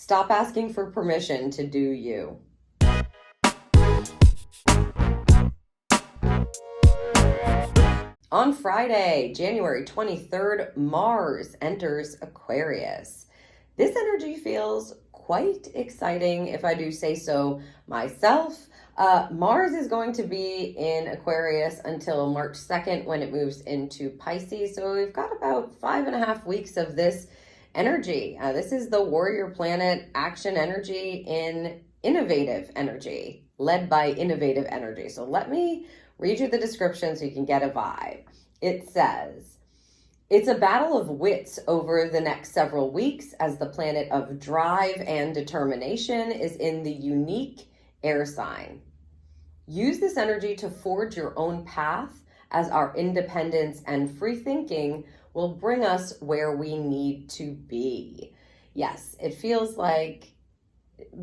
Stop asking for permission to do you. On Friday, January 23rd, Mars enters Aquarius. This energy feels quite exciting, if I do say so myself. Mars is going to be in Aquarius until March 2nd when it moves into Pisces. So we've got about 5.5 weeks of this energy. This is the warrior planet action energy in innovative energy, led by innovative energy. So let me read you the description so you can get a vibe. It says, it's a battle of wits over the next several weeks as the planet of drive and determination is in the unique air sign. Use this energy to forge your own path as our independence and free thinking will bring us where we need to be. Yes, it feels like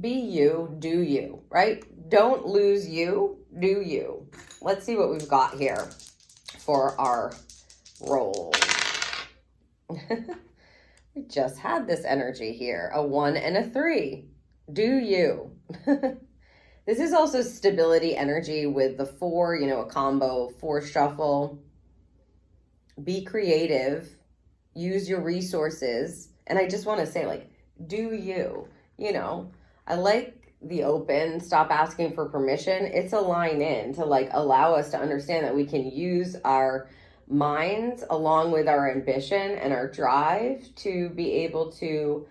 be you, do you, right? Don't lose you, do you. Let's see what we've got here for our roll. We just had this energy here, a 1 and a 3. Do you? This is also stability energy with the 4, a combo 4 shuffle. Be creative, use your resources. And I just want to say, do you, I like the open, stop asking for permission. It's a line in to allow us to understand that we can use our minds along with our ambition and our drive to be able to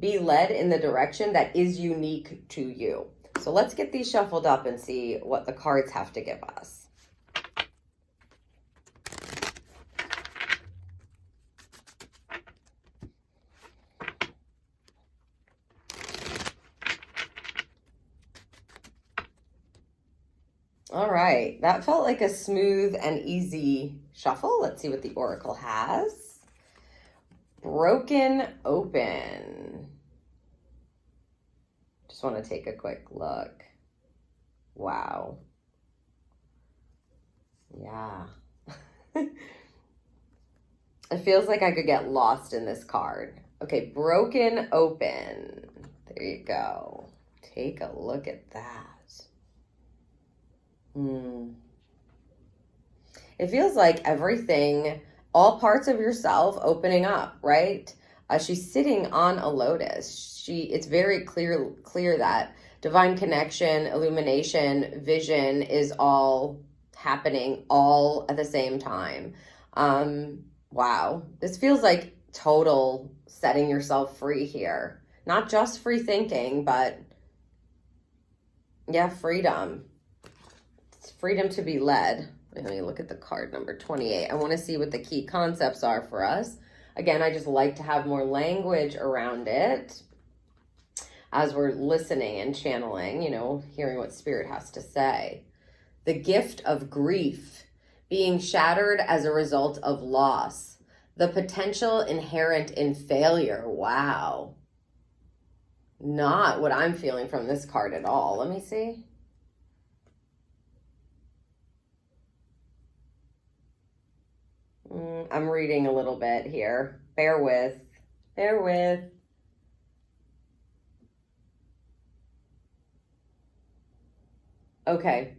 be led in the direction that is unique to you. So let's get these shuffled up and see what the cards have to give us. All right, that felt like a smooth and easy shuffle. Let's see what the Oracle has. Broken open. Just want to take a quick look. Wow. Yeah. It feels like I could get lost in this card. Okay, broken open. There you go. Take a look at that. It feels like everything, all parts of yourself opening up, right? She's sitting on a lotus. It's very clear that divine connection, illumination, vision is all happening all at the same time. Wow. This feels like total setting yourself free here. Not just free thinking, but yeah, freedom. Freedom to be led. Let me look at the card number 28. I want to see what the key concepts are for us. Again, I just like to have more language around it as we're listening and channeling, hearing what Spirit has to say. The gift of grief, being shattered as a result of loss. The potential inherent in failure. Wow. Not what I'm feeling from this card at all. Let me see. I'm reading a little bit here. Bear with. Okay.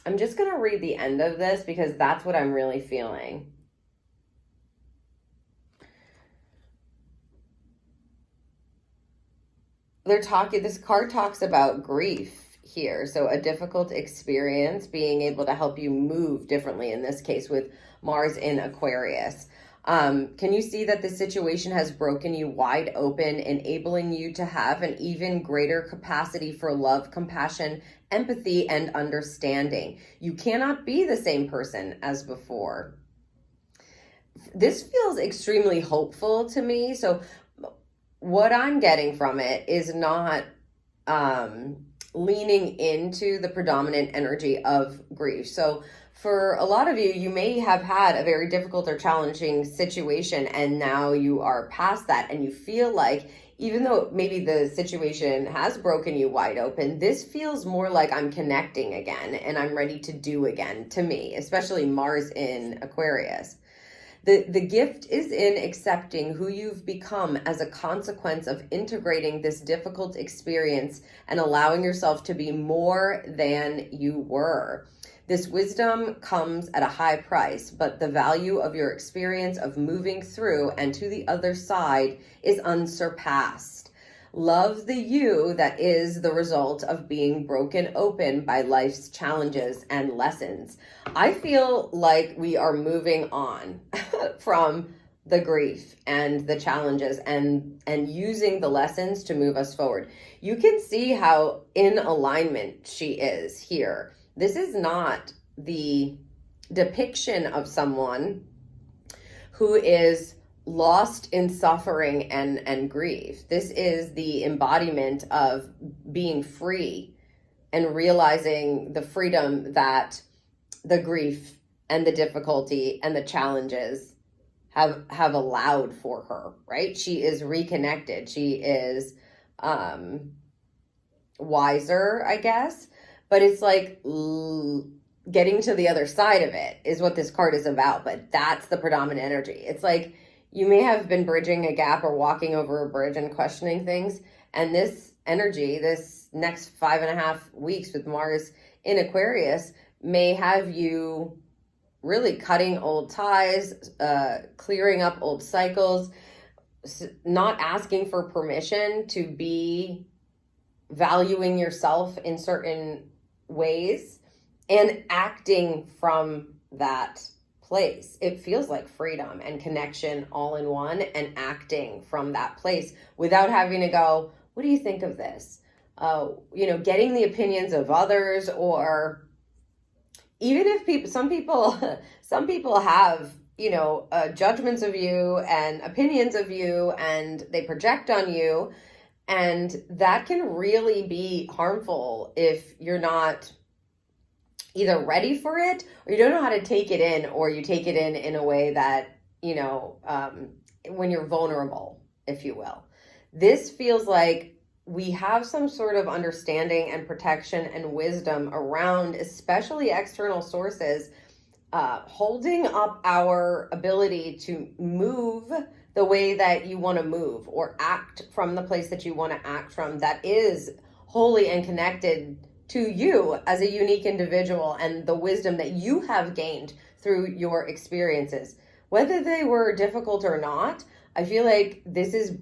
I'm just going to read the end of this because that's what I'm really feeling. This card talks about grief here. So a difficult experience, being able to help you move differently, in this case with Mars in Aquarius. Can you see that the situation has broken you wide open, enabling you to have an even greater capacity for love, compassion, empathy, and understanding? You cannot be the same person as before. This feels extremely hopeful to me. So what I'm getting from it is not leaning into the predominant energy of grief. So for a lot of you, you may have had a very difficult or challenging situation, and now you are past that, and you feel like, even though maybe the situation has broken you wide open, this feels more like I'm connecting again and I'm ready to do again, to me, especially Mars in Aquarius. The gift is in accepting who you've become as a consequence of integrating this difficult experience and allowing yourself to be more than you were. This wisdom comes at a high price, but the value of your experience of moving through and to the other side is unsurpassed. Love the you that is the result of being broken open by life's challenges and lessons. I feel like we are moving on from the grief and the challenges and using the lessons to move us forward. You can see how in alignment she is here. This is not the depiction of someone who is lost in suffering and grief. This is the embodiment of being free and realizing the freedom that the grief and the difficulty and the challenges have allowed for her, right? She is reconnected. She is wiser, I guess, but it's like getting to the other side of it is what this card is about, but that's the predominant energy. It's like you may have been bridging a gap or walking over a bridge and questioning things. And this energy, this next 5.5 weeks with Mars in Aquarius, may have you really cutting old ties, clearing up old cycles, not asking for permission to be valuing yourself in certain ways and acting from that place. It feels like freedom and connection all in one, and acting from that place without having to go, what do you think of this? Getting the opinions of others, or even if some people have, judgments of you and opinions of you, and they project on you. And that can really be harmful if you're not either ready for it, or you don't know how to take it in, or you take it in a way that, when you're vulnerable, if you will. This feels like we have some sort of understanding and protection and wisdom around, especially external sources, holding up our ability to move the way that you want to move, or act from the place that you want to act from, that is wholly and connected to you as a unique individual and the wisdom that you have gained through your experiences. Whether they were difficult or not, I feel like this is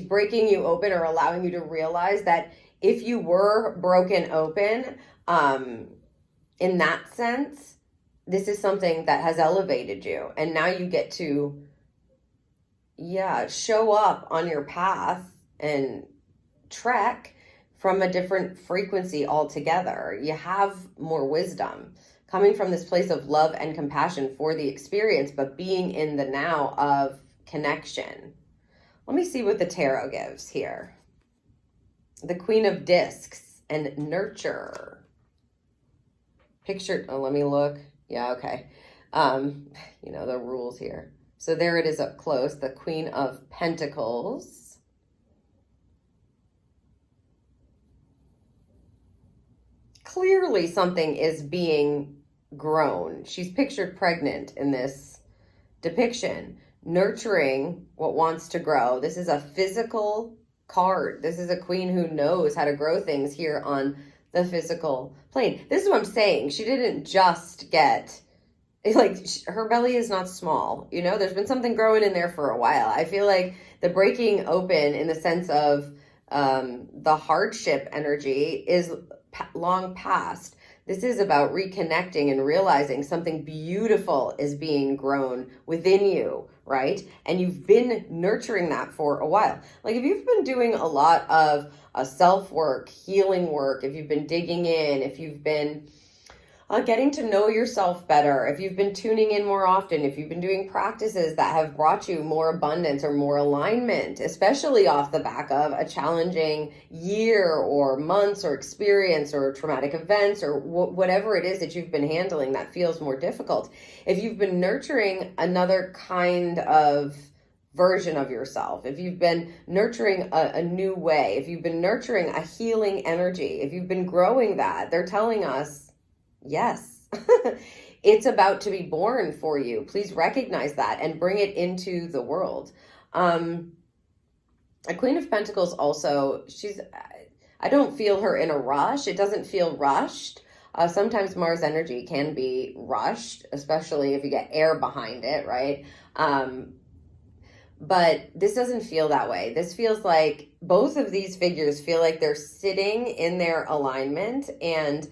breaking you open, or allowing you to realize that if you were broken open, in that sense, this is something that has elevated you. And now you get to, show up on your path and trek from a different frequency altogether. You have more wisdom coming from this place of love and compassion for the experience, but being in the now of connection. Let me see what the tarot gives here. The Queen of Discs and Nurture. Let me look. Yeah, okay. The rules here. So there it is up close, the Queen of Pentacles. Clearly something is being grown. She's pictured pregnant in this depiction, nurturing what wants to grow. This is a physical card. This is a queen who knows how to grow things here on the physical plane. This is what I'm saying. She didn't just get, her belly is not small. There's been something growing in there for a while. I feel like the breaking open in the sense of the hardship energy is long past. This is about reconnecting and realizing something beautiful is being grown within you, right? And you've been nurturing that for a while. Like if you've been doing a lot of self-work, healing work, if you've been digging in, if you've been getting to know yourself better, if you've been tuning in more often, if you've been doing practices that have brought you more abundance or more alignment, especially off the back of a challenging year or months or experience or traumatic events or whatever it is that you've been handling that feels more difficult. If you've been nurturing another kind of version of yourself, if you've been nurturing a new way, if you've been nurturing a healing energy, if you've been growing that, they're telling us, yes, It's about to be born for you. Please recognize that and bring it into the world. A Queen of Pentacles also, I don't feel her in a rush. It doesn't feel rushed. Sometimes Mars energy can be rushed, especially if you get air behind it, right? But this doesn't feel that way. This feels like both of these figures feel like they're sitting in their alignment, and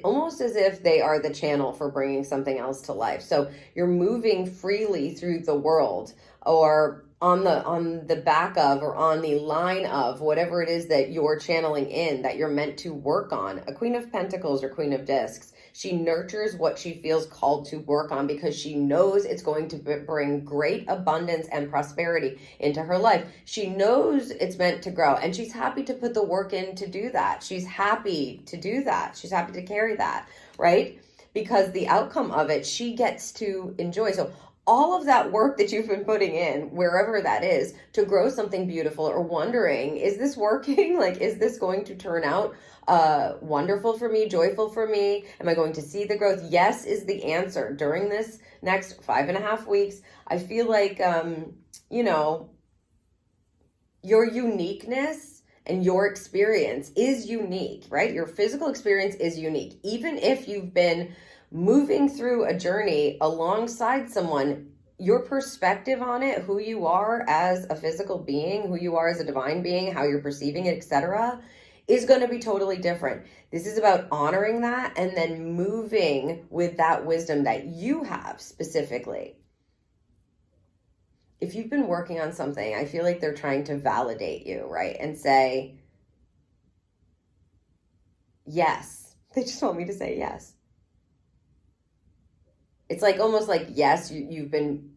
almost as if they are the channel for bringing something else to life. So you're moving freely through the world, or on the back of, or on the line of whatever it is that you're channeling in, that you're meant to work on. A Queen of Pentacles or Queen of Discs, she nurtures what she feels called to work on because she knows it's going to bring great abundance and prosperity into her life. She knows it's meant to grow, and she's happy to put the work in to do that. She's happy to do that. She's happy to carry that, right? Because the outcome of it, she gets to enjoy. So all of that work that you've been putting in, wherever that is, to grow something beautiful, or wondering, is this working? Like, is this going to turn out wonderful for me, joyful for me? Am I going to see the growth? Yes is the answer. During this next 5.5 weeks, I feel like, your uniqueness and your experience is unique, right? Your physical experience is unique. Even if you've been moving through a journey alongside someone, your perspective on it, who you are as a physical being, who you are as a divine being, how you're perceiving it, etc., is going to be totally different. This is about honoring that and then moving with that wisdom that you have specifically. If you've been working on something, I feel like they're trying to validate you, right? And say, yes. They just want me to say yes. It's like almost like, yes, you've been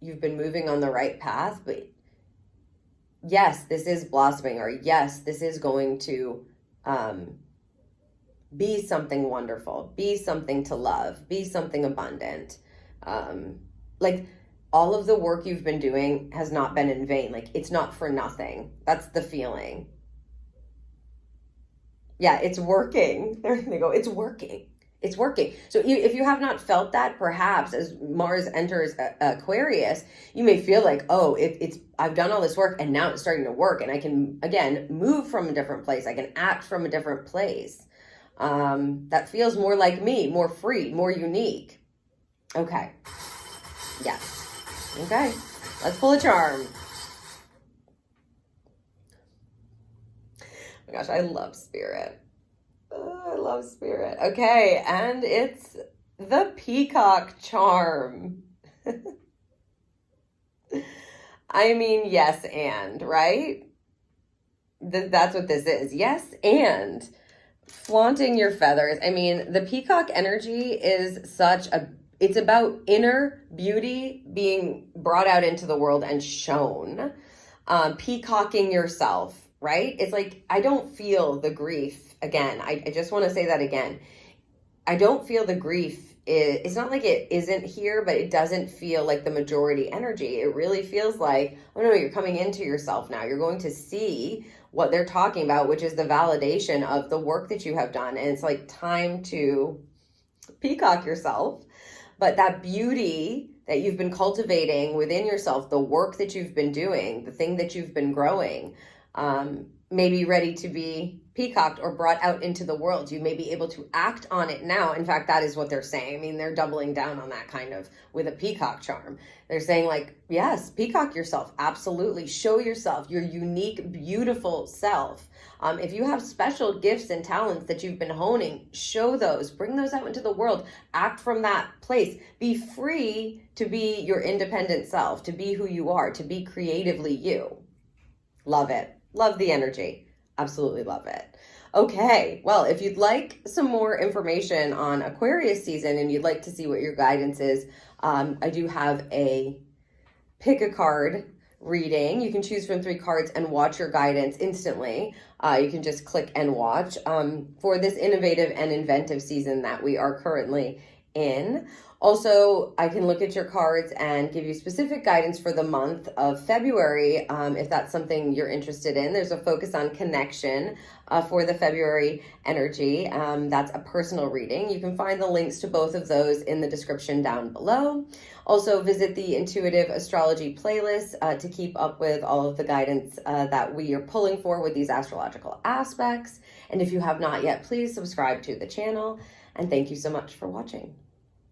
moving on the right path, but yes, this is blossoming, or yes, this is going to be something wonderful, be something to love, be something abundant. Like, all of the work you've been doing has not been in vain. Like, it's not for nothing. That's the feeling. Yeah, it's working. There they go. It's working. It's working. So if you have not felt that, perhaps as Mars enters Aquarius, you may feel like, oh, I've done all this work and now it's starting to work, and I can, again, move from a different place. I can act from a different place. That feels more like me, more free, more unique. Okay. Yes. Okay. Let's pull a charm. Oh my gosh, I love spirit. I love spirit. Okay, and it's the Peacock charm. I mean, yes, and, right? That's what this is. Yes, and flaunting your feathers. I mean, the peacock energy is it's about inner beauty being brought out into the world and shown. Peacocking yourself, right? It's like, I don't feel the grief. Again, I just want to say that again. I don't feel the grief. It's not like it isn't here, but it doesn't feel like the majority energy. It really feels like, oh no, you're coming into yourself now. You're going to see what they're talking about, which is the validation of the work that you have done. And it's like time to peacock yourself. But that beauty that you've been cultivating within yourself, the work that you've been doing, the thing that you've been growing, may be ready to be peacocked or brought out into the world. You may be able to act on it now. In fact, that is what they're saying. I mean, they're doubling down on that kind of with a peacock charm. They're saying, like, yes, peacock yourself. Absolutely. Show yourself, your unique, beautiful self. If you have special gifts and talents that you've been honing, show those, bring those out into the world, act from that place. Be free to be your independent self, to be who you are, to be creatively you. Love it. Love the energy. Absolutely love it. Okay, well, if you'd like some more information on Aquarius season and you'd like to see what your guidance is, I do have a pick a card reading. You can choose from 3 cards and watch your guidance instantly. You can just click and watch for this innovative and inventive season that we are currently in. Also, I can look at your cards and give you specific guidance for the month of February if that's something you're interested in. There's a focus on connection for the February energy. That's a personal reading. You can find the links to both of those in the description down below. Also, visit the Intuitive Astrology playlist to keep up with all of the guidance that we are pulling for with these astrological aspects. And if you have not yet, please subscribe to the channel. And thank you so much for watching.